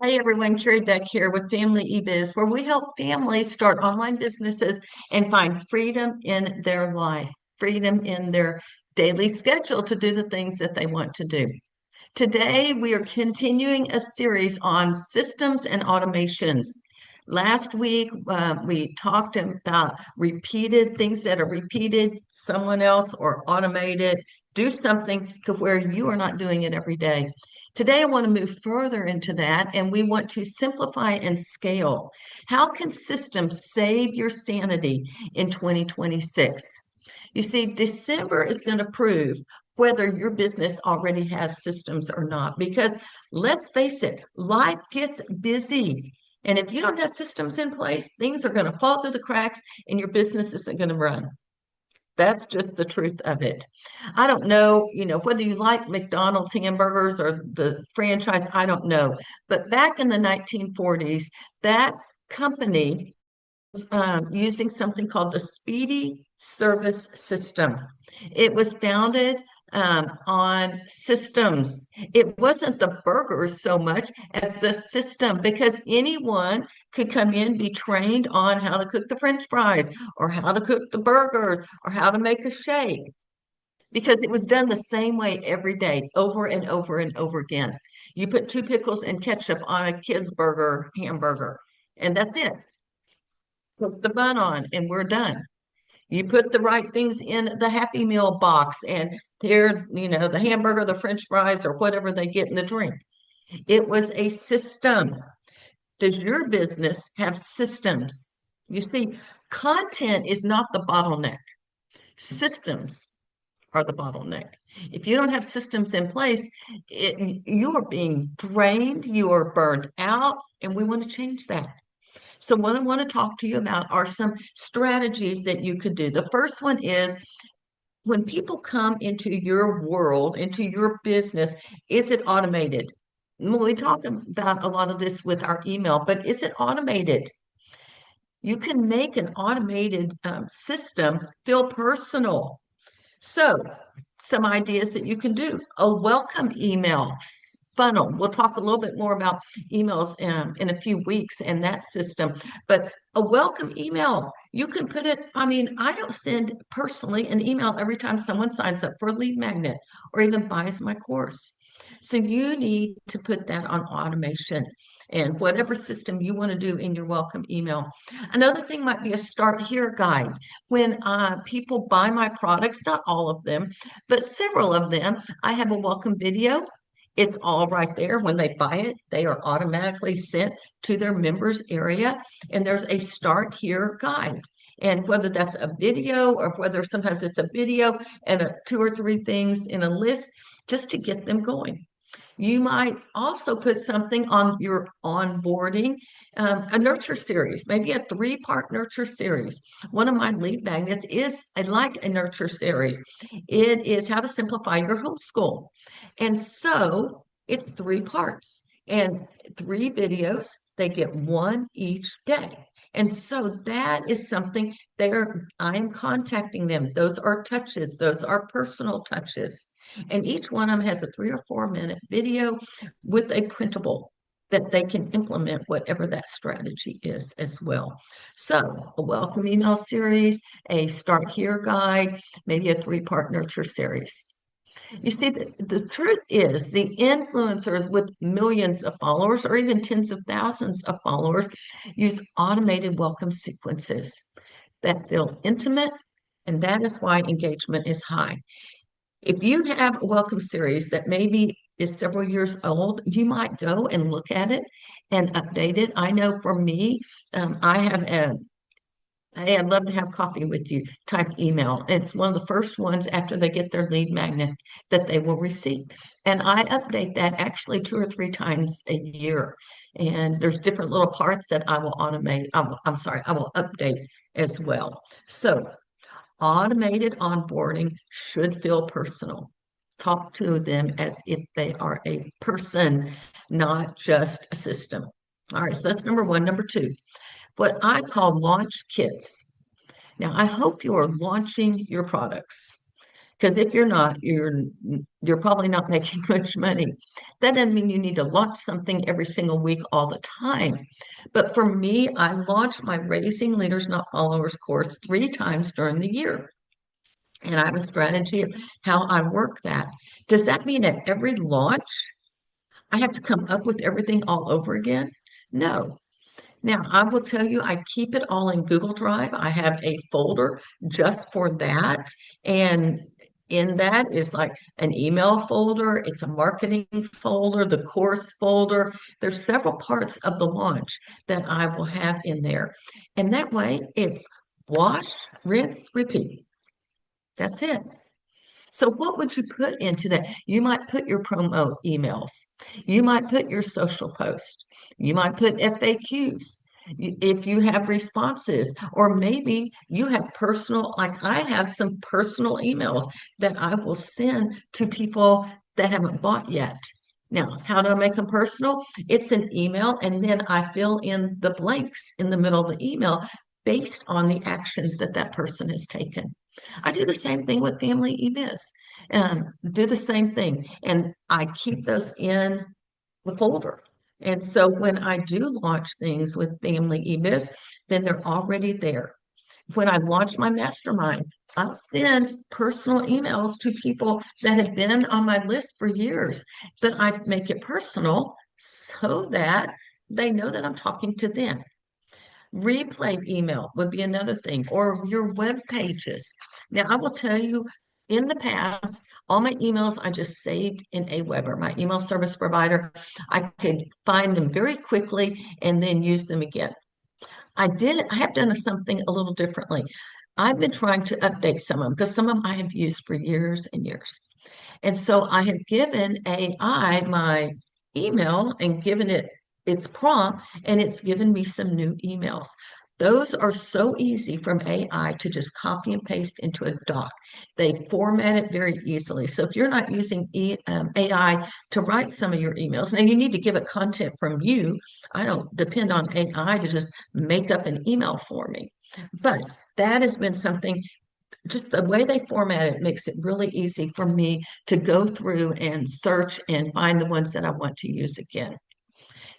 Hey everyone, Carrie Beck here with Family eBiz, where we help families start online businesses and find freedom in their life, freedom in their daily schedule to do the things that they want to do. Today, we are continuing a series on systems and automations. Last week, we talked about repeated things that are repeated, someone else or automated. Do something to where you are not doing it every day. Today, I want to move further into that, and we want to simplify and scale. How can systems save your sanity in 2026? You see, December is going to prove whether your business already has systems or not, because let's face it, life gets busy. And if you don't have systems in place, things are going to fall through the cracks and your business isn't going to run. That's just the truth of it. I don't know, whether you like McDonald's hamburgers or the franchise, I don't know. But back in the 1940s, that company using something called the Speedy Service System. It was founded on systems. It wasn't the burgers so much as the system, because anyone could come in, be trained on how to cook the French fries or how to cook the burgers or how to make a shake, because it was done the same way every day, over and over and over again. You put two pickles and ketchup on a kid's burger, hamburger, and that's it. Put the bun on and we're done. You put the right things in the Happy Meal box and here, the hamburger, the French fries, or whatever they get in the drink. It was a system. Does your business have systems? You see, content is not the bottleneck. Systems are the bottleneck. If you don't have systems in place, you are being drained, you are burned out, and we want to change that. So what I want to talk to you about are some strategies that you could do. The first one is when people come into your world, into your business, is it automated? Well, we talk about a lot of this with our email, but is it automated? You can make an automated system feel personal. So, some ideas that you can do. A welcome email funnel. We'll talk a little bit more about emails in a few weeks and that system, but a welcome email, you can put it, I don't send personally an email every time someone signs up for a lead magnet or even buys my course. So you need to put that on automation and whatever system you want to do in your welcome email. Another thing might be a start here guide. When people buy my products, not all of them, but several of them, I have a welcome video. It's all right there. When they buy it, they are automatically sent to their members area, and there's a start here guide. And whether that's a video or whether sometimes it's a video and two or three things in a list just to get them going. You might also put something on your onboarding, a nurture series, maybe a three-part nurture series. One of my lead magnets is like a nurture series. It is how to simplify your homeschool. And so it's three parts and three videos. They get one each day. And so that is something I am contacting them. Those are touches, those are personal touches. And each one of them has a 3 or 4 minute video with a printable that they can implement whatever that strategy is as well. So a welcome email series, a start here guide, maybe a three-part nurture series. You see, the truth is the influencers with millions of followers or even tens of thousands of followers use automated welcome sequences that feel intimate, and that is why engagement is high. If you have a welcome series that maybe is several years old, you might go and look at it and update it. I know for me, I have a hey, I'd love to have coffee with you type email. It's one of the first ones after they get their lead magnet that they will receive. And I update that actually 2 or 3 times a year. And there's different little parts that I will automate. I will update as well. So automated onboarding should feel personal. Talk to them as if they are a person, not just a system. All right, so that's number one. Number two, what I call launch kits. Now, I hope you are launching your products. Because if you're not, you're probably not making much money. That doesn't mean you need to launch something every single week all the time. But for me, I launch my Raising Leaders Not Followers course 3 times during the year. And I have a strategy of how I work that. Does that mean at every launch I have to come up with everything all over again? No. Now, I will tell you, I keep it all in Google Drive. I have a folder just for that. And in that is like an email folder, it's a marketing folder, the course folder. There's several parts of the launch that I will have in there. And that way it's wash, rinse, repeat. That's it. So what would you put into that? You might put your promo emails. You might put your social post. You might put FAQs if you have responses, or maybe you have personal, like I have some personal emails that I will send to people that haven't bought yet. Now, how do I make them personal? It's an email, and then I fill in the blanks in the middle of the email based on the actions that that person has taken. I do the same thing with family eBiz. Do the same thing. And I keep those in the folder. And so when I do launch things with family eBiz, then they're already there. When I launch my mastermind, I'll send personal emails to people that have been on my list for years, but I make it personal so that they know that I'm talking to them. Replay email would be another thing, or your web pages. Now, I will tell you, in the past, all my emails I just saved in Aweber, my email service provider. I could find them very quickly and then use them again. I have done something a little differently. I've been trying to update some of them because some of them I have used for years and years. And so I have given AI my email and given it its prompt, and it's given me some new emails. Those are so easy from AI to just copy and paste into a doc. They format it very easily. So if you're not using AI to write some of your emails, now you need to give it content from you. I don't depend on AI to just make up an email for me. But that has been something, just the way they format it makes it really easy for me to go through and search and find the ones that I want to use again.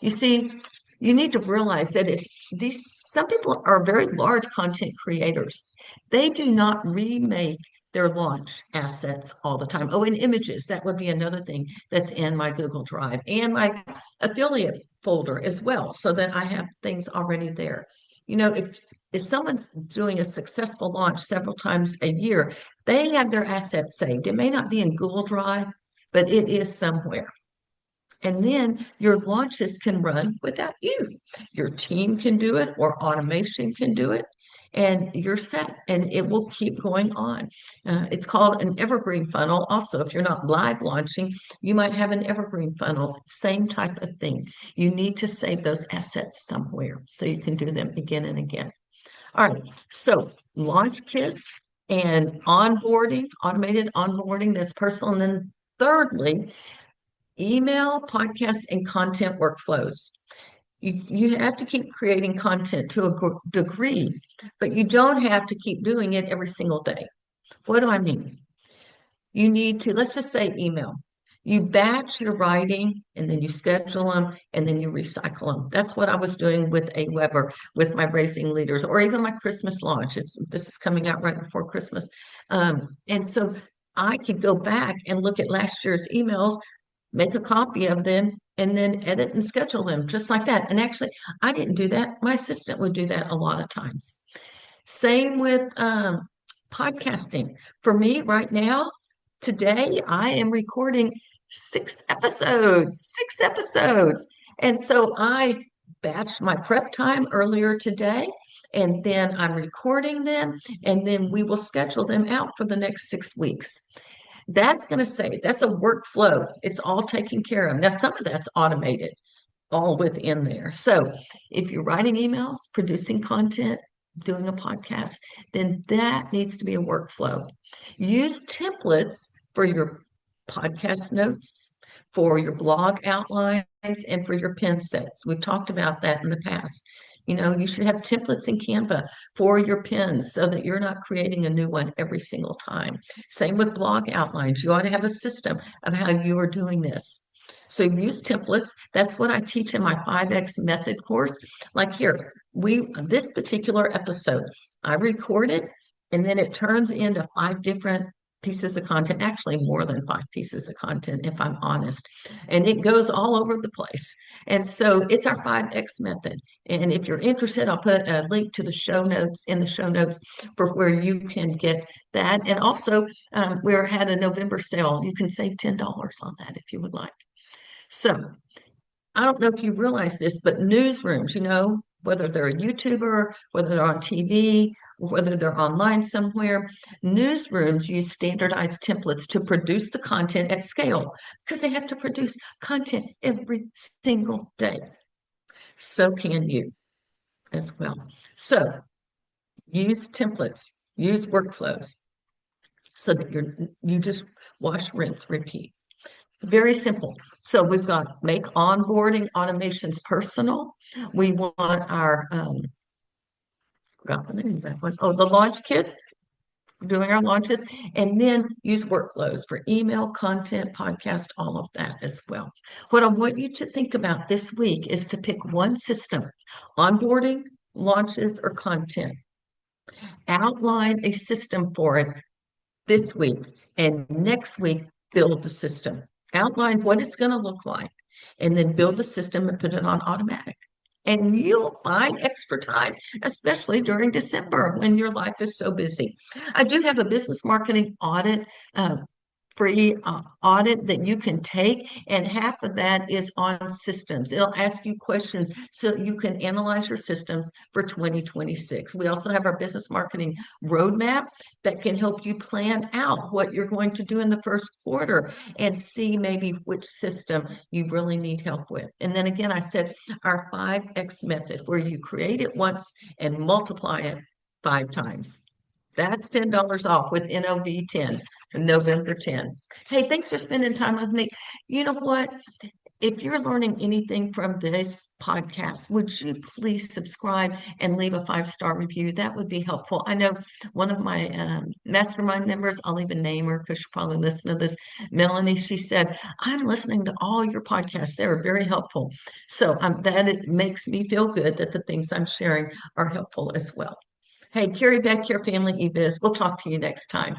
You see, you need to realize that if these, some people are very large content creators, they do not remake their launch assets all the time. Oh, and images, that would be another thing that's in my Google Drive and my affiliate folder as well, so that I have things already there. You know, if someone's doing a successful launch several times a year, they have their assets saved. It may not be in Google Drive, but it is somewhere. And then your launches can run without you. Your team can do it, or automation can do it, and you're set, and it will keep going on. It's called an evergreen funnel. Also, if you're not live launching, you might have an evergreen funnel, same type of thing. You need to save those assets somewhere so you can do them again and again. All right, so launch kits and onboarding, automated onboarding, that's personal. And then thirdly, email, podcast, and content workflows. You have to keep creating content to a degree, but you don't have to keep doing it every single day. What do I mean? You need to, let's just say email. You batch your writing and then you schedule them and then you recycle them. That's what I was doing with Aweber, with my Raising Leaders, or even my Christmas launch. This is coming out right before Christmas. And so I could go back and look at last year's emails, make a copy of them, and then edit and schedule them just like that. And actually, I didn't do that. My assistant would do that a lot of times. Same with podcasting. For me right now, today, I am recording 6 episodes. And so I batched my prep time earlier today, and then I'm recording them, and then we will schedule them out for the next 6 weeks. That's going to say that's a workflow. It's all taken care of. Now, some of that's automated, all within there. So if you're writing emails, producing content, doing a podcast, then that needs to be a workflow. Use templates for your podcast notes, for your blog outlines, and for your pin sets. We've talked about that in the past. You should have templates in Canva for your pins so that you're not creating a new one every single time. Same with blog outlines. You ought to have a system of how you are doing this. So use templates. That's what I teach in my 5X method course. Like here, this particular episode, I record it and then it turns into 5 different pieces of content, actually more than 5 pieces of content, if I'm honest. And it goes all over the place. And so it's our 5X method. And if you're interested, I'll put a link to the show notes in the show notes for where you can get that. And also, we're had a November sale. You can save $10 on that if you would like. So I don't know if you realize this, but newsrooms, whether they're a YouTuber, whether they're on TV, whether they're online somewhere, newsrooms use standardized templates to produce the content at scale because they have to produce content every single day. So can you as well. So use templates, use workflows so that you just wash, rinse, repeat. Very simple. So we've got make onboarding automations personal. We want our forgot the name of that one. Oh, the launch kits, doing our launches, and then use workflows for email, content, podcast, all of that as well. What I want you to think about this week is to pick one system, onboarding, launches, or content. Outline a system for it this week, and next week, build the system. Outline what it's going to look like, and then build the system and put it on automatic. And you'll find extra time, especially during December when your life is so busy. I do have a business marketing audit, free audit that you can take, and half of that is on systems. It'll ask you questions so you can analyze your systems for 2026. We also have our business marketing roadmap that can help you plan out what you're going to do in the first quarter and see maybe which system you really need help with. And then again, I said our 5X method, where you create it once and multiply it 5 times. That's $10 off with NOV 10, November 10. Hey, thanks for spending time with me. You know what? If you're learning anything from this podcast, would you please subscribe and leave a 5-star review? That would be helpful. I know one of my mastermind members, I'll even name her because she'll probably listen to this, Melanie, she said, I'm listening to all your podcasts. They are very helpful. So that it makes me feel good that the things I'm sharing are helpful as well. Hey, Carrie Beck, your Family eBiz. We'll talk to you next time.